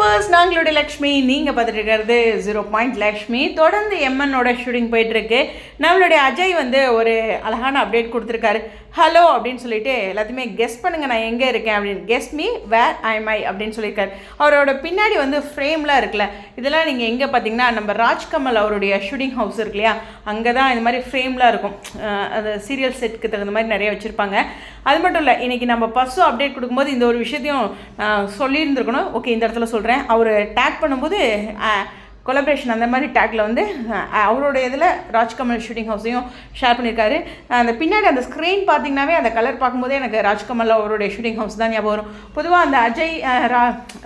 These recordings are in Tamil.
வியூவர்ஸ், நாங்களுடைய லக்ஷ்மி, நீங்கள் பார்த்துட்டு இருக்கிறது 0 லக்ஷ்மி. தொடர்ந்து எம்என்னோட ஷூட்டிங் போயிட்டுருக்கு. நம்மளுடைய அஜய் வந்து ஒரு அழகான அப்டேட் கொடுத்துருக்காரு. ஹலோ அப்படின்னு சொல்லிட்டு எல்லாத்தையுமே கெஸ் பண்ணுங்கள் நான் எங்கே இருக்கேன் அப்படின்னு. Guess me where I'm I அப்படின்னு சொல்லியிருக்காரு. அவரோட பின்னாடி வந்து ஃப்ரேம்லாம் இருக்குல்ல, இதெல்லாம் நீங்கள் எங்கே பார்த்தீங்கன்னா நம்ம ராஜ்கமல் அவருடைய ஷூட்டிங் ஹவுஸ் இருக்கு இல்லையா, அங்கே தான் இந்த மாதிரி ஃப்ரேம்லாம் இருக்கும். அது சீரியல் செட்டுக்கு தகுந்த மாதிரி நிறைய வச்சுருப்பாங்க. அது மட்டும் இல்லை, இன்றைக்கி நம்ம பஸ்ஸு அப்டேட் கொடுக்கும்போது இந்த ஒரு விஷயத்தையும் சொல்லியிருந்துருக்கணும். ஓகே, இந்த இடத்துல சொல்கிறேன். அவர் டேக் பண்ணும்போது கொலபரேஷன் அந்த மாதிரி டேக்கில் வந்து அவரோட இதில் ராஜ்கமல் ஷூட்டிங் ஹவுஸையும் ஷேர் பண்ணியிருக்காரு. அந்த பின்னாடி அந்த ஸ்க்ரீன் பார்த்திங்கனாவே அந்த கலர் பார்க்கும்போதே எனக்கு ராஜ்கமல் அவருடைய ஷூட்டிங் ஹவுஸ் தான் ஞாபகம் வரும். பொதுவாக அந்த அஜய்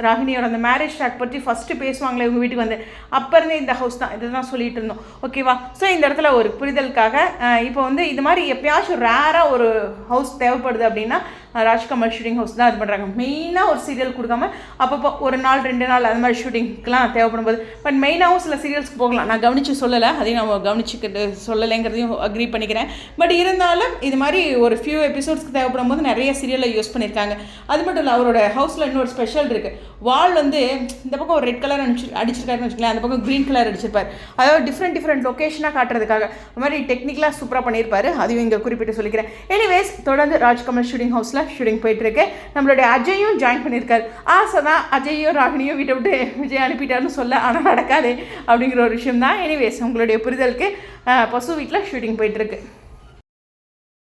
ராகினியோட அந்த மேரேஜ் ட்ராக் பற்றி ஃபஸ்ட்டு பேசுவாங்களே இவங்க வீட்டுக்கு வந்து, அப்போ இருந்தே இந்த ஹவுஸ் தான், இது தான் சொல்லிட்டு இருந்தோம். ஓகேவா? ஸோ இந்த இடத்துல ஒரு புரிதலுக்காக இப்போ வந்து இது மாதிரி எப்பயாச்சும் ரேராக ஒரு ஹவுஸ் தேவைப்படுது அப்படின்னா ராஜ்கமல் ஷூட்டிங் ஹவுஸ் தான் இது பண்ணுறாங்க. மெயினாக ஒரு சீரியல் கொடுக்காம அப்பப்போ ஒரு நாள் 2 நாள் அது மாதிரி ஷூட்டிங்க்கெலாம் தேவைப்படும் போது, பட் மெயினாகவும் சில சீரியல்ஸ்க்கு போகலாம். நான் கவனித்து சொல்லலை, அதையும் நான் கவனிச்சுக்கிட்டு சொல்லலைங்கிறதையும் அக்ரி பண்ணிக்கிறேன். பட் இருந்தாலும் இது மாதிரி ஒரு ஃபியூ எபிசோட்ஸ்க்கு தேவைப்படும் போது நிறைய சீரியலில் யூஸ் பண்ணியிருக்காங்க. அது மட்டும் இல்லை, அவரோட ஹவுஸில் இன்னொரு ஸ்பெஷல் இருக்குது. வால் வந்து இந்த பக்கம் ஒரு ரெட் கலர் அடிச்சிருக்காருன்னு வச்சுக்கலாம், அந்த பக்கம் க்ரீன் கலர் அடிச்சிருப்பார். அதாவது டிஃப்ரெண்ட் லொக்கேஷனாக காட்டுறதுக்காக அது மாதிரி டெக்னிக்கலாக சூப்பராக பண்ணியிருப்பார். அதையும் இங்கே குறிப்பிட்டு சொல்லிக்கிறேன். எனிவேஸ், தொடர்ந்து ராஜ்கமல் ஷூட்டிங் ஹவுஸில் ஷூட்டிங் போயிட்டுருக்கு. நம்மளுடைய அஜயும் ஜாயின் பண்ணியிருக்காரு. ஆசை தான் அஜயும் ராகினியும் வீட்டை விட்டு விஜய் அனுப்பிட்டாருன்னு சொல்ல, ஆனால் நடக்காது அப்படிங்கிற ஒரு விஷயம் தான். எனிவேஸ், உங்களுடைய புரிதலுக்கு பசு வீட்டில் ஷூட்டிங் போயிட்டுருக்கு.